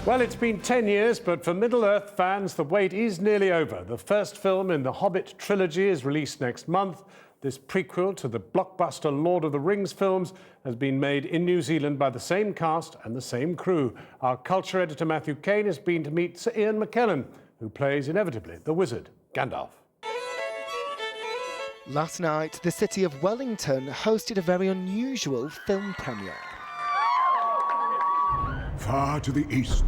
Well, it's been 10 years, but for Middle-earth fans, the wait is nearly over. The first film in the Hobbit trilogy is released next month. This prequel to the blockbuster Lord of the Rings films has been made in New Zealand by the same cast and the same crew. Our culture editor Matthew Kane has been to meet Sir Ian McKellen, who plays, inevitably, the wizard, Gandalf. Last night, the city of Wellington hosted a very unusual film premiere. Far to the east,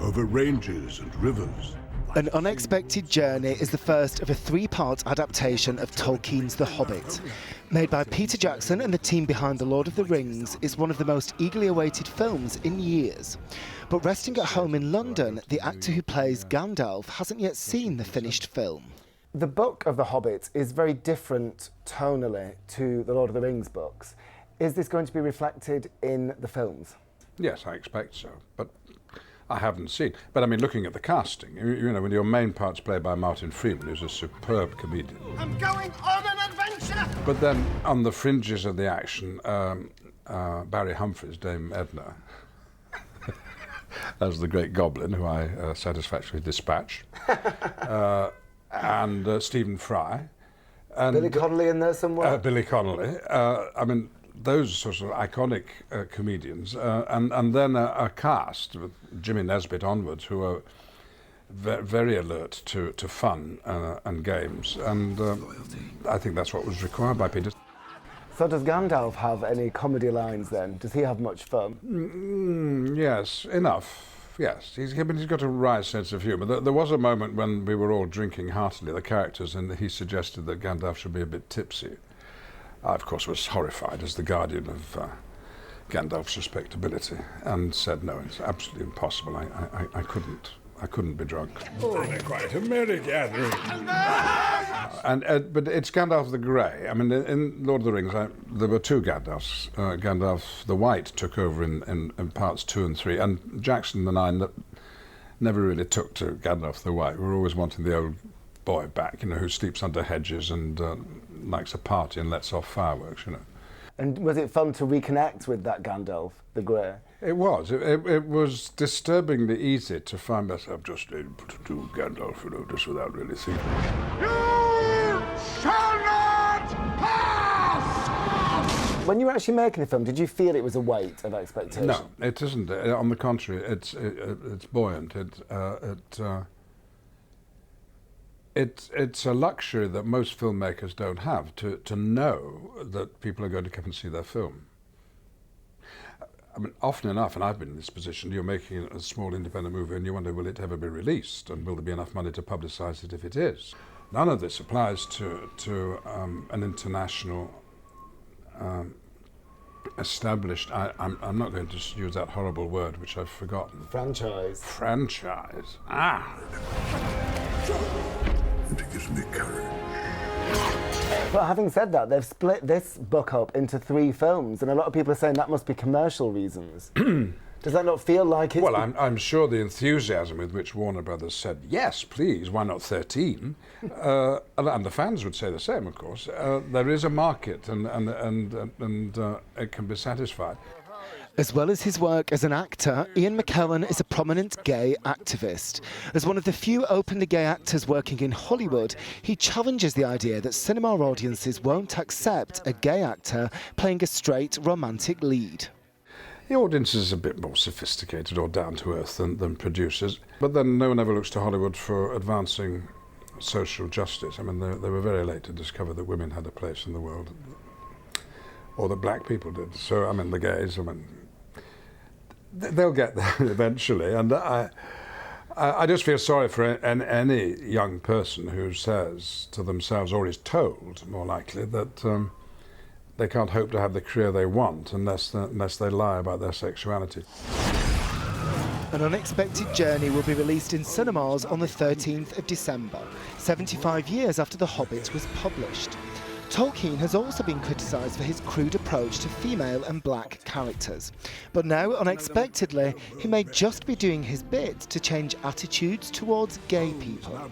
over ranges and rivers. An Unexpected Journey is the first of a three-part adaptation of Tolkien's The Hobbit. Made by Peter Jackson and the team behind The Lord of the Rings, it's one of the most eagerly awaited films in years. But resting at home in London, the actor who plays Gandalf hasn't yet seen the finished film. The book of The Hobbit is very different tonally to the Lord of the Rings books. Is this going to be reflected in the films? Yes, I expect so, but I haven't seen. But I mean, looking at the casting, you know, when your main part's played by Martin Freeman, who's a superb comedian. I'm going on an adventure! But then, on the fringes of the action, Barry Humphries, Dame Edna, as the great goblin, who I satisfactorily dispatched, and Stephen Fry. And Billy Connolly in there somewhere? Billy Connolly. I mean, those sorts of iconic comedians, and then a cast with Jimmy Nesbitt onwards, who are very alert to fun and games, and I think that's what was required by Peter. So does Gandalf have any comedy lines then? Does he have much fun? Yes, enough. Yes, he's got a right sense of humour. There was a moment when we were all drinking heartily, the characters, and he suggested that Gandalf should be a bit tipsy. I, of course, was horrified as the guardian of Gandalf's respectability, and said, no, it's absolutely impossible. I couldn't be drunk. Oh, quite a merry gathering. But it's Gandalf the Grey. I mean, in Lord of the Rings, there were two Gandalfs. Gandalf the White took over in parts 2 and 3, and Jackson and I never really took to Gandalf the White. We were always wanting the old boy back, you know, who sleeps under hedges and likes a party and lets off fireworks, you know. And was it fun to reconnect with that Gandalf the Grey? It was. It was disturbingly easy to find myself just able to do Gandalf, you know, just without really thinking. You shall not pass! When you were actually making the film, did you feel it was a weight of expectation? No, it isn't. On the contrary, it's buoyant. It's a luxury that most filmmakers don't have, to know that people are going to come and see their film. I mean, often enough, and I've been in this position, you're making a small independent movie and you wonder, will it ever be released, and will there be enough money to publicise it if it is? None of this applies to an international established, I'm not going to use that horrible word which I've forgotten. Franchise. Franchise. And it gives me courage. But having said that, they've split this book up into 3 films, and a lot of people are saying that must be commercial reasons. Does that not feel like it's... Well, I'm sure the enthusiasm with which Warner Brothers said, yes, please, why not 13? And the fans would say the same, of course. There is a market, and it can be satisfied. As well as his work as an actor, Ian McKellen is a prominent gay activist. As one of the few openly gay actors working in Hollywood, he challenges the idea that cinema audiences won't accept a gay actor playing a straight romantic lead. The audience is a bit more sophisticated or down-to-earth than producers, but then no one ever looks to Hollywood for advancing social justice. I mean, they were very late to discover that women had a place in the world, or that black people did. So, I mean, the gays, I mean, they'll get there eventually, and I just feel sorry for any young person who says to themselves, or is told, more likely, that they can't hope to have the career they want unless they lie about their sexuality. An Unexpected Journey will be released in cinemas on the 13th of December, 75 years after The Hobbit was published. Tolkien has also been criticised for his crude approach to female and black characters. But now, unexpectedly, he may just be doing his bit to change attitudes towards gay people.